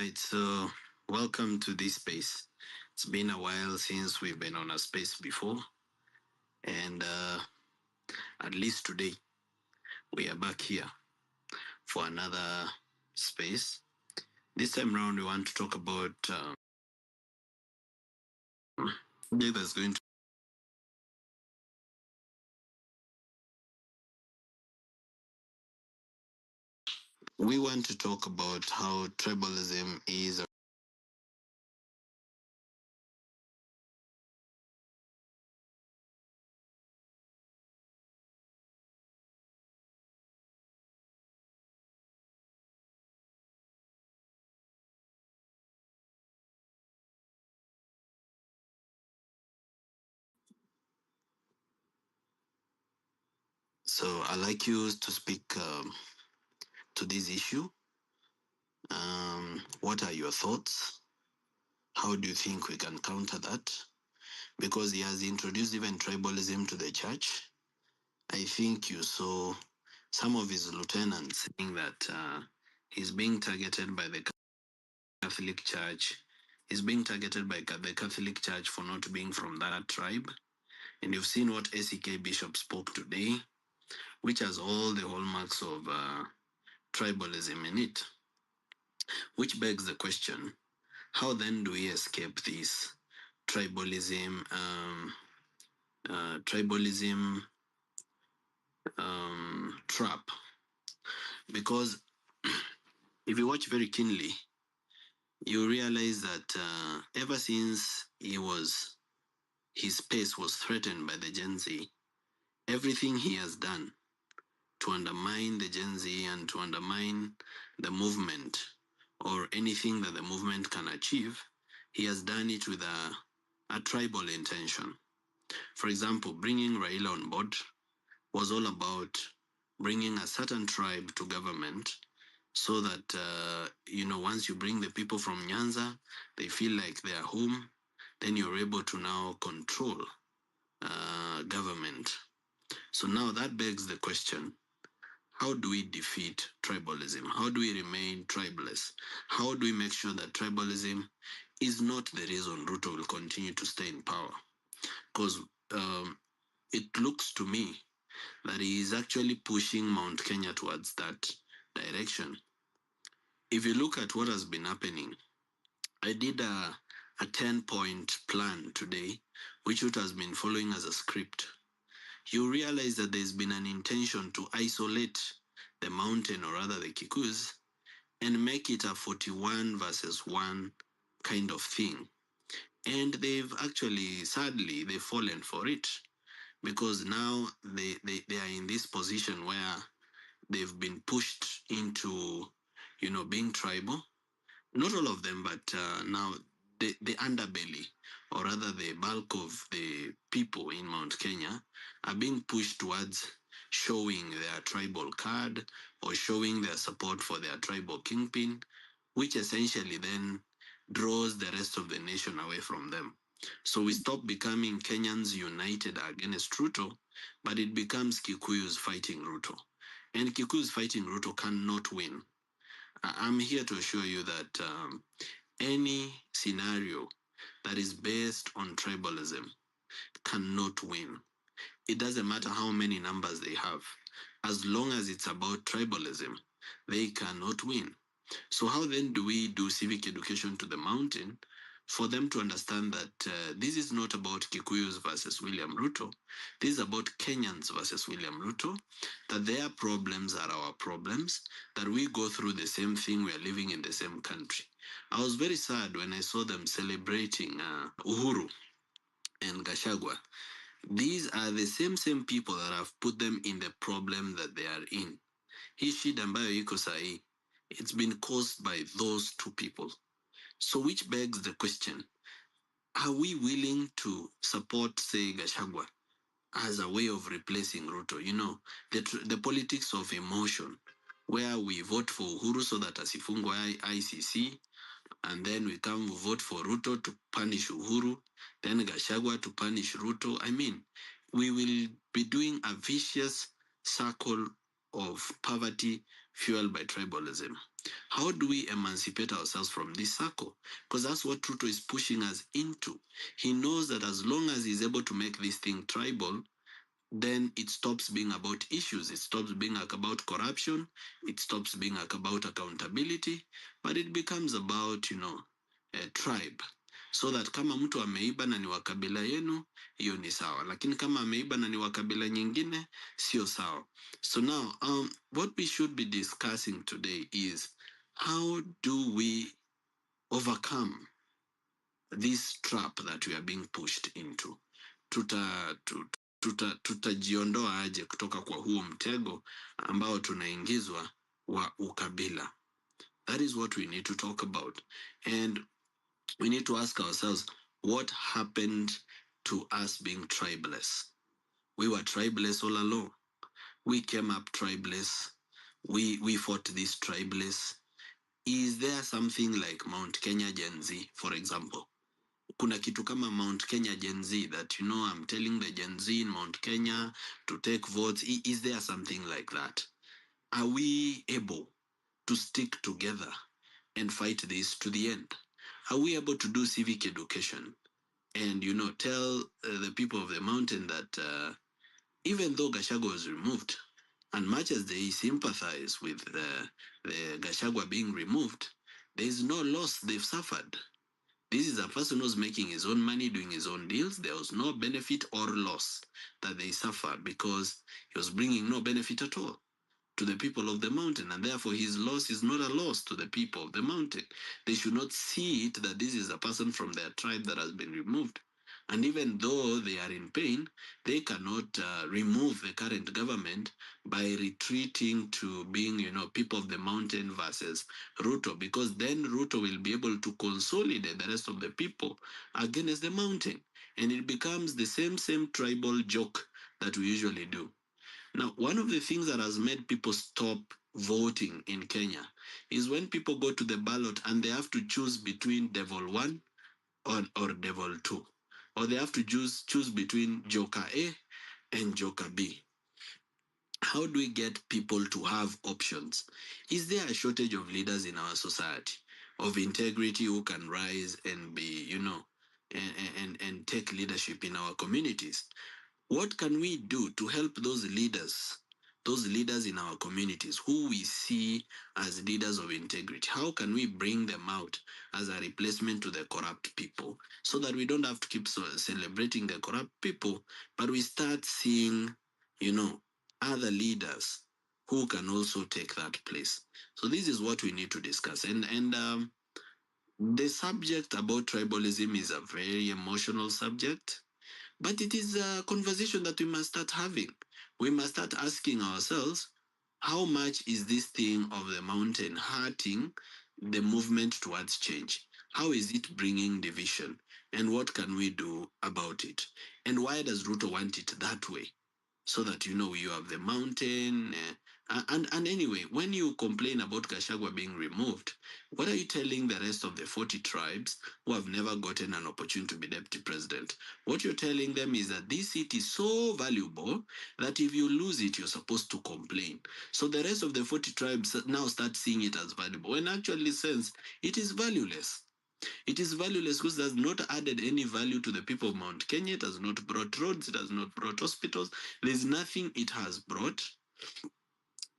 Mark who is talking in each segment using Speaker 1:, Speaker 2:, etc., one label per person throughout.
Speaker 1: right, so welcome to this space. It's been a while since we've been on a space before, and at least today we are back here for another space. This time around, we want to talk about there's going to we want to talk about how tribalism is so I'd like you to speak to this issue. What are your thoughts? How do you think we can counter that? Because he has introduced even tribalism to the church. I think you saw some of his lieutenants saying that he's being targeted by the Catholic Church. He's being targeted by the Catholic Church for not being from that tribe. And you've seen what ACK Bishop spoke today, which has all the hallmarks of tribalism in it. Which begs the question, how then do we escape this tribalism, trap? Because if you watch very keenly, you realize that ever since his space was threatened by the Gen Z, everything he has done to undermine the Gen Z and to undermine the movement or anything that the movement can achieve, he has done it with a tribal intention. For example, bringing Raila on board was all about bringing a certain tribe to government so that, once you bring the people from Nyanza, they feel like they are home, then you're able to now control government. So now that begs the question, how do we defeat tribalism? How do we remain tribalist? How do we make sure that tribalism is not the reason Ruto will continue to stay in power? Because it looks to me that he is actually pushing Mount Kenya towards that direction. If you look at what has been happening, I did a 10-point plan today, which it has been following as a script. You realize that there's been an intention to isolate the mountain, or rather the Kikuyus, and make it a 41 versus 1 kind of thing. And they've actually, sadly, they've fallen for it, because now they are in this position where they've been pushed into, being tribal. Not all of them, but now the underbelly, or rather the bulk of the people in Mount Kenya, are being pushed towards showing their tribal card or showing their support for their tribal kingpin, which essentially then draws the rest of the nation away from them. So we stop becoming Kenyans United against Ruto, but it becomes Kikuyus fighting Ruto. And Kikuyus fighting Ruto cannot win. I'm here to assure you that any scenario that is based on tribalism cannot win. It doesn't matter how many numbers they have. As long as it's about tribalism, they cannot win. So how then do we do civic education to the mountain for them to understand that this is not about Kikuyus versus William Ruto. This is about Kenyans versus William Ruto, that their problems are our problems, that we go through the same thing, we are living in the same country. I was very sad when I saw them celebrating Uhuru and Gachagua. These are the same people that have put them in the problem that they are in. Hii shida ambayo iko sahi, it's been caused by those two people. So which begs the question, are we willing to support, say, Gachagua as a way of replacing Ruto? The politics of emotion, where we vote for Uhuru so that asifungwe ICC, and then we come vote for Ruto to punish Uhuru, then Gachagua to punish Ruto. I mean, we will be doing a vicious circle of poverty fueled by tribalism. How do we emancipate ourselves from this circle? Because that's what Ruto is pushing us into. He knows that as long as he's able to make this thing tribal, then it stops being about issues. It stops being about corruption. It stops being about accountability, but it becomes about, a tribe. So that kama mtu ameiba na ni wa kabila yenu, hiyo ni sawa. Lakini kama ameiba na ni wa kabila nyingine, sio sawa. So now, what we should be discussing today is how do we overcome this trap that we are being pushed into? Tutajiondoa aje kutoka kwa huo mtego ambao tunaingizwa wa ukabila? That is what we need to talk about, and we need to ask ourselves, what happened to us being tribeless? We were tribeless all along. We came up tribeless. We fought this tribeless. Is there something like Mount Kenya Genz, for example? Kuna kitu kama Mount Kenya Genz that, I'm telling the Genz in Mount Kenya to take votes? Is there something like that? Are we able to stick together and fight this to the end? Are we able to do civic education and, tell the people of the mountain that even though Gachagua was removed, and much as they sympathize with the Gachagua being removed, there is no loss they've suffered. This is a person who's making his own money, doing his own deals. There was no benefit or loss that they suffered because he was bringing no benefit at all to the people of the mountain, and therefore his loss is not a loss to the people of the mountain. They should not see it that this is a person from their tribe that has been removed. And even though they are in pain, they cannot remove the current government by retreating to being, people of the mountain versus Ruto, because then Ruto will be able to consolidate the rest of the people against the mountain. And it becomes the same tribal joke that we usually do. Now, one of the things that has made people stop voting in Kenya is when people go to the ballot and they have to choose between devil one or devil two, or they have to choose between Joker A and Joker B. How do we get people to have options? Is there a shortage of leaders in our society, of integrity who can rise and be, and take leadership in our communities? What can we do to help those leaders in our communities who we see as leaders of integrity? How can we bring them out as a replacement to the corrupt people so that we don't have to keep celebrating the corrupt people, but we start seeing, other leaders who can also take that place? So this is what we need to discuss. And the subject about tribalism is a very emotional subject. But it is a conversation that we must start having. We must start asking ourselves, how much is this thing of the mountain hurting the movement towards change? How is it bringing division? And what can we do about it? And why does Ruto want it that way? So that, you have the mountain. And anyway, when you complain about Gachagua being removed, what are you telling the rest of the 40 tribes who have never gotten an opportunity to be deputy president? What you're telling them is that this seat is so valuable that if you lose it, you're supposed to complain. So the rest of the 40 tribes now start seeing it as valuable, when actually sense it is valueless. It is valueless because it has not added any value to the people of Mount Kenya. It has not brought roads. It has not brought hospitals. There's nothing it has brought.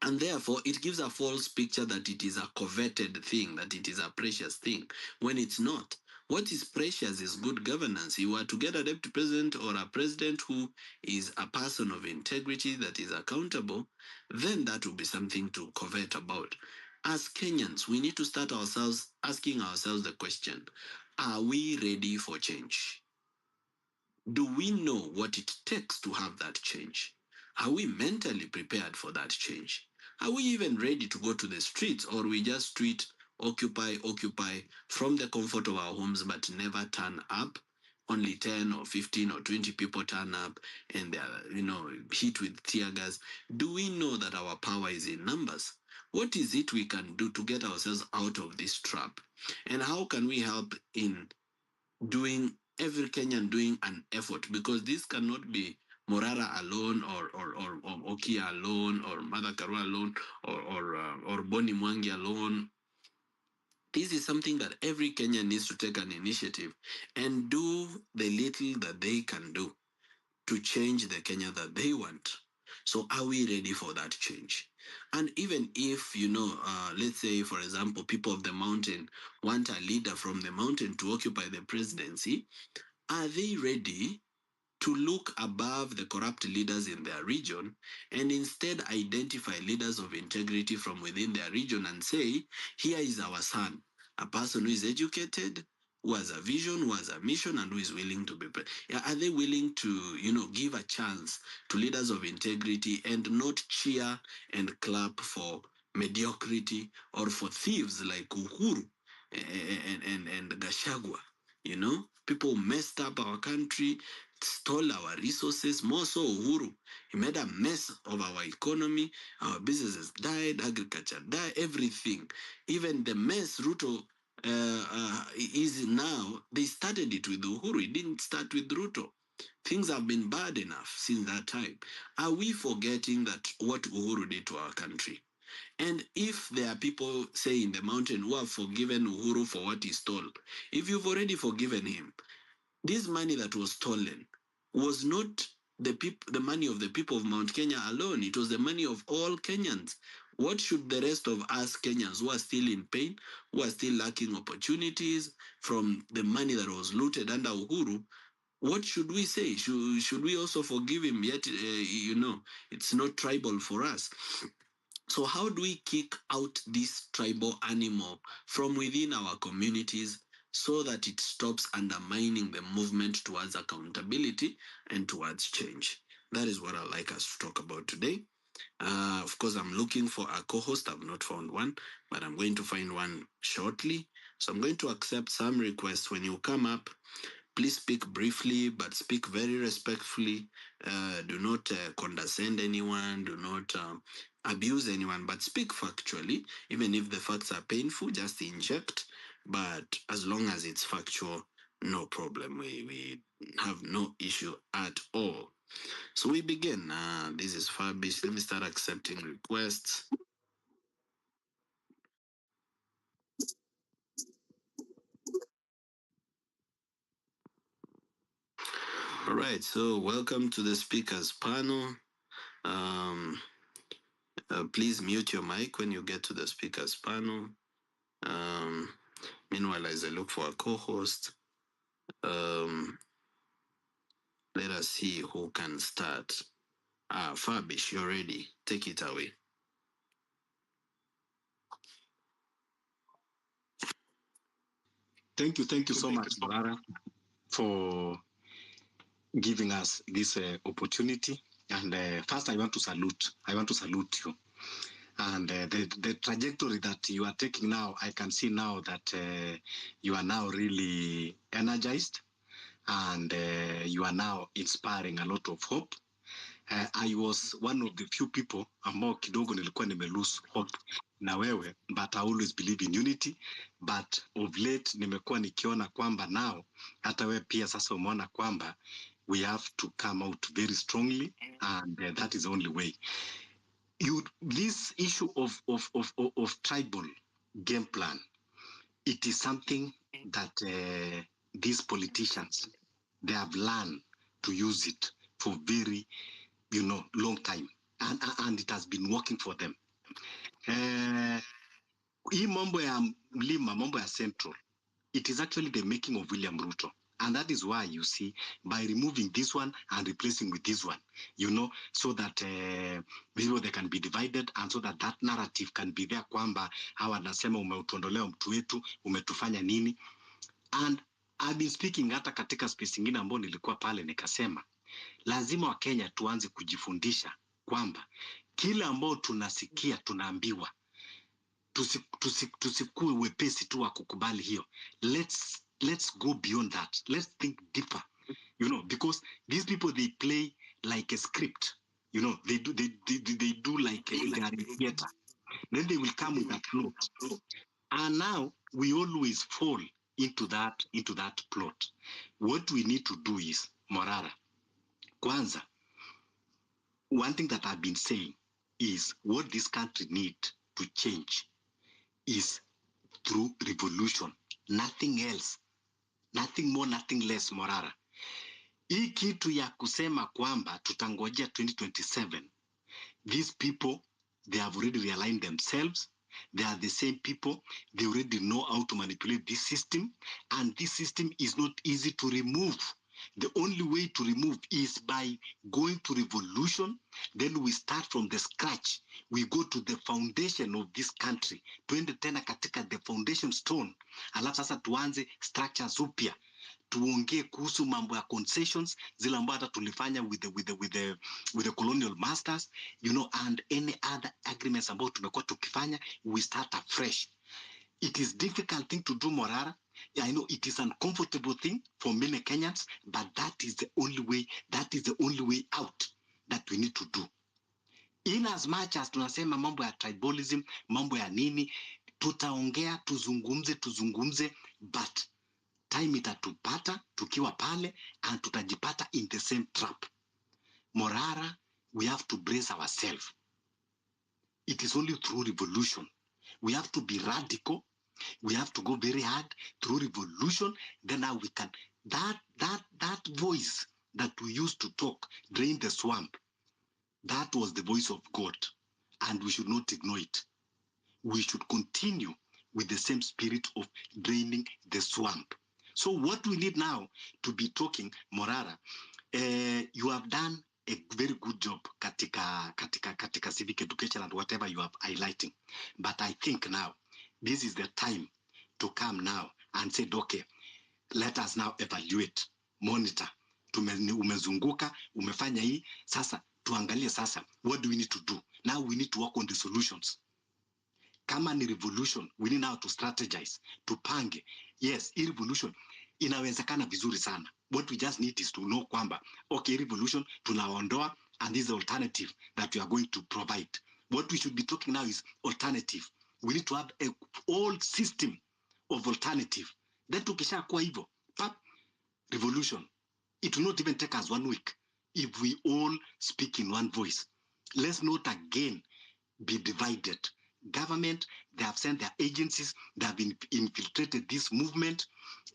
Speaker 1: And therefore, it gives a false picture that it is a coveted thing, that it is a precious thing, when it's not. What is precious is good governance. You are to get a deputy president or a president who is a person of integrity, that is accountable, then that will be something to covet about. As Kenyans, we need to start asking ourselves the question, are we ready for change? Do we know what it takes to have that change? Are we mentally prepared for that change? Are we even ready to go to the streets, or we just tweet, occupy from the comfort of our homes, but never turn up? Only 10 or 15 or 20 people turn up and they are, hit with tear gas. Do we know that our power is in numbers? What is it we can do to get ourselves out of this trap? And how can we help in doing every Kenyan doing an effort? Because this cannot be Morara alone or Okia alone or Mother Karua alone or Boni Mwangi alone This is something that every Kenyan needs to take an initiative and do the little that they can do to change the Kenya that they want. So are we ready for that change? And even if, let's say, for example, people of the mountain want a leader from the mountain to occupy the presidency, are they ready to look above the corrupt leaders in their region and instead identify leaders of integrity from within their region and say, here is our son, a person who is educated, who has a vision, who has a mission, and who is willing to be. Are they willing to, give a chance to leaders of integrity and not cheer and clap for mediocrity or for thieves like Uhuru and Gashagwa? People messed up our country, stole our resources, more so Uhuru. He made a mess of our economy. Our businesses died, agriculture died, everything. Even the mess Ruto is now, they started it with Uhuru. It didn't start with Ruto. Things have been bad enough since that time. Are we forgetting that what Uhuru did to our country? And if there are people, say, in the mountain who have forgiven Uhuru for what he stole, if you've already forgiven him, this money that was stolen was not the money of the people of Mount Kenya alone. It was the money of all Kenyans. What should the rest of us Kenyans who are still in pain, who are still lacking opportunities from the money that was looted under Uhuru, what should we say? Should we also forgive him? Yet, it's not tribal for us. So how do we kick out this tribal animal from within our communities so that it stops undermining the movement towards accountability and towards change? That is what I'd like us to talk about today. Of course, I'm looking for a co-host. I've not found one, but I'm going to find one shortly. So I'm going to accept some requests. When you come up, please speak briefly, but speak very respectfully. Do not condescend anyone. Do not abuse anyone, but speak factually. Even if the facts are painful, just inject. But as long as it's factual, no problem. We have no issue at all. So we begin. This is Fabish. Let me start accepting requests. All right. So welcome to the speakers panel. Um, please mute your mic when you get to the speakers panel. Um, meanwhile, as I look for a co-host, let us see who can start. Fabish, you're ready. Take it away.
Speaker 2: Thank you so much, Morara, for giving us this opportunity. And first, I want to salute you. And the trajectory that you are taking now, I can see now that you are now really energized, and you are now inspiring a lot of hope. I was one of the few people ambao kidogo nilikuwa lose hope na wewe, but I always believe in unity. But of late nimekuwa nikiona kwamba now hata wewe pia sasa umeona kwamba we have to come out very strongly, and that is the only way. This issue of tribal game plan, it is something that these politicians, they have learned to use it for very long time, and it has been working for them. Hii mambo ya mlima, mambo ya central, it is actually the making of William Ruto. And that is why you see, by removing this one and replacing with this one, so that people, they can be divided, and so that that narrative can be there kwamba hawa nasema umeutuondolea mtu wetu, umetufanya nini. And I've been speaking hata katika space ingine ambayo nilikuwa pale nikasema, lazima wa Kenya tuanze kujifundisha kwamba kila ambao tunasikia tunaambiwa tusikue wepesi tu wa kukubali hiyo. Let's go beyond that. Let's think deeper. Because these people, they play like a script. They do like they are in theater. Then they will come with a plot. And now we always fall into that plot. What we need to do is, Morara, kwanza, one thing that I've been saying is what this country needs to change is through revolution, nothing else, nothing more, nothing less. Morara, hii kitu ya kusema kwamba tutangojea 2027, these people, they have already realigned themselves. They are the same people. They already know how to manipulate this system, and this system is not easy to remove. The only way to remove is by going to revolution. Then we start from the scratch. We go to the foundation of this country. Tuende tena katika the foundation stone. Alafu sasa tuanze structures upya. Tuongee kuhusu mambo ya concessions zile ambazo hata tulifanya with the colonial masters, you know, and any other agreements ambao tumekuwa tukifanya. We start afresh. It is difficult thing to do, Morara. I know it is an uncomfortable thing for many Kenyans, but that is the only way. That is the only way out that we need to do. In as much as tunasema mambo ya tribalism, mambo ya nini, tutaongea, tuzungumze, but time itatupata tukiwa pale, and tutajipata in the same trap. Morara, we have to brace ourselves. It is only through revolution. We have to be radical. We have to go very hard through revolution. Then now we can, that voice that we used to talk, drain the swamp, that was the voice of God, and we should not ignore it. We should continue with the same spirit of draining the swamp. So what we need now to be talking, Morara, you have done a very good job katika civic education and whatever you are highlighting. But I think now, this is the time to come now and say, okay, let us now evaluate, monitor. Umezunguka, umefanya hii, sasa tuangalie sasa, what do we need to do? Now we need to work on the solutions. Kama ni revolution, we need now to strategize, tupange. Yes, hii revolution inawezekana vizuri sana. What we just need is to know kwamba, okay, revolution tunaondoa, and this is the alternative that we are going to provide. What we should be talking now is alternative. We need to have a whole system of alternative. Then tukisha kwa hivyo, revolution, it will not even take us 1 week if we all speak in one voice. Let's not again be divided. Government, they have sent their agencies, they have infiltrated this movement,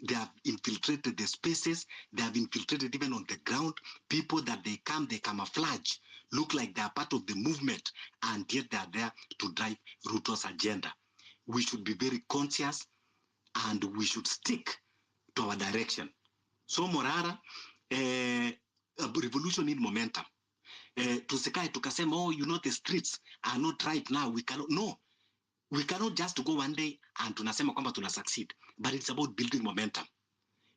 Speaker 2: they have infiltrated the spaces, they have infiltrated even on the ground. People that they come, they camouflage, look like they are part of the movement, and yet they are there to drive Ruto's agenda. We should be very conscious, and we should stick to our direction. So Morara, revolution in momentum. Tusikae tukasema, oh, you know, the streets are not right now. We cannot, no. We cannot just go one day and tunasema kwamba tuna succeed. But it's about building momentum.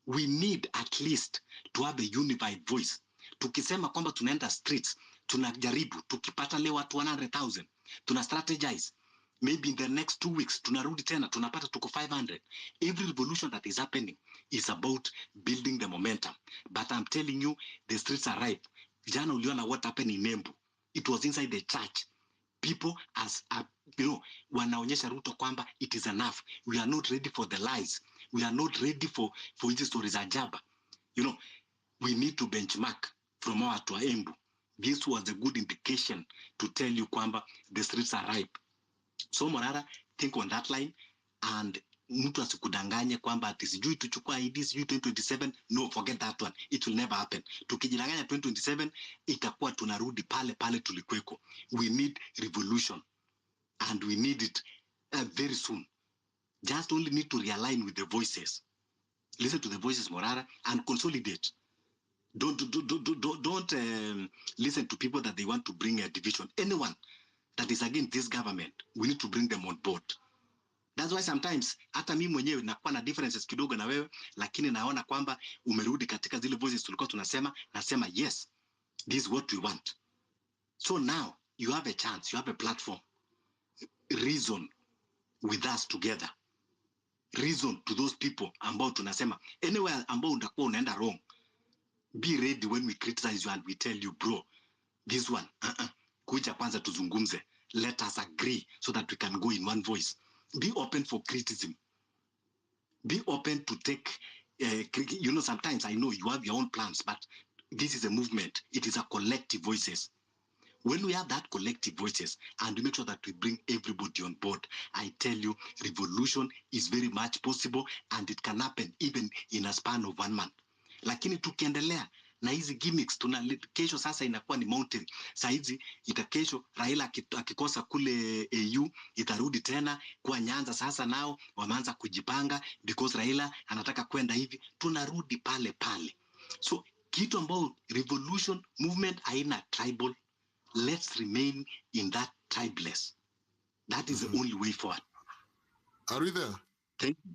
Speaker 2: We need at least to have a unified voice. Tukisema kwamba tunaenda streets, tunajaribu, tukipata leo watu 100,000, tuna strategize. Maybe in the next 2 weeks, tunarudi tena, tunapata tuko 500. Every revolution that is happening is about building the momentum. But I'm telling you, the streets are ripe. Jana uliona what happened in Embu. It was inside the church. People you know, wanaonyesha Ruto kwamba it is enough. We are not ready for the lies. We are not ready for hizi stories za jaba. You know, we need to benchmark from our to Embu. This was a good indication to tell you kwamba the streets are ripe. So Morara, think on that line, and mtu asikudanganye kwamba ati sijui tuchukua ID sijui 2027. No, forget that one. It will never happen. Tukijidanganya 2027, itakuwa tunarudi pale tulikweko. We need revolution, and we need it very soon. Just only need to realign with the voices. Listen to the voices, Morara, and consolidate. Don't listen to people that they want to bring a division. Anyone that is against this government, we need to bring them on board. That's why sometimes hata mimi mwenyewe nakuwa na differences kidogo na wewe, lakini naona kwamba umerudi katika zile voices tulikuwa tunasema, nasema yes, this is what we want. So now you have a chance, you have a platform. Reason with us together. Reason to those people ambao tunasema anywhere ambao utakuwa unaenda wrong. Be ready when we criticize you and we tell you, bro, this one, kuja kwanza tuzungumze. Let us agree so that we can go in one voice. Be open for criticism. Be open to take, you know, sometimes I know you have your own plans, but this is a movement. It is a collective voices. When we have that collective voices and we make sure that we bring everybody on board, I tell you, revolution is very much possible and it can happen even in a span of 1 month. Lakini tukiendelea na hizi gimmicks, kesho sasa inakuwa ni mountain. Saizi kesho Raila akikosa kule AU itarudi tena kwa Nyanza. Sasa nao wameanza kujipanga because Raila anataka kwenda hivi, tunarudi pale pale. So kitu ambao revolution movement haina tribal, let's remain in that tribeless. That is the only way forward.
Speaker 3: Are we there?
Speaker 2: Thank you.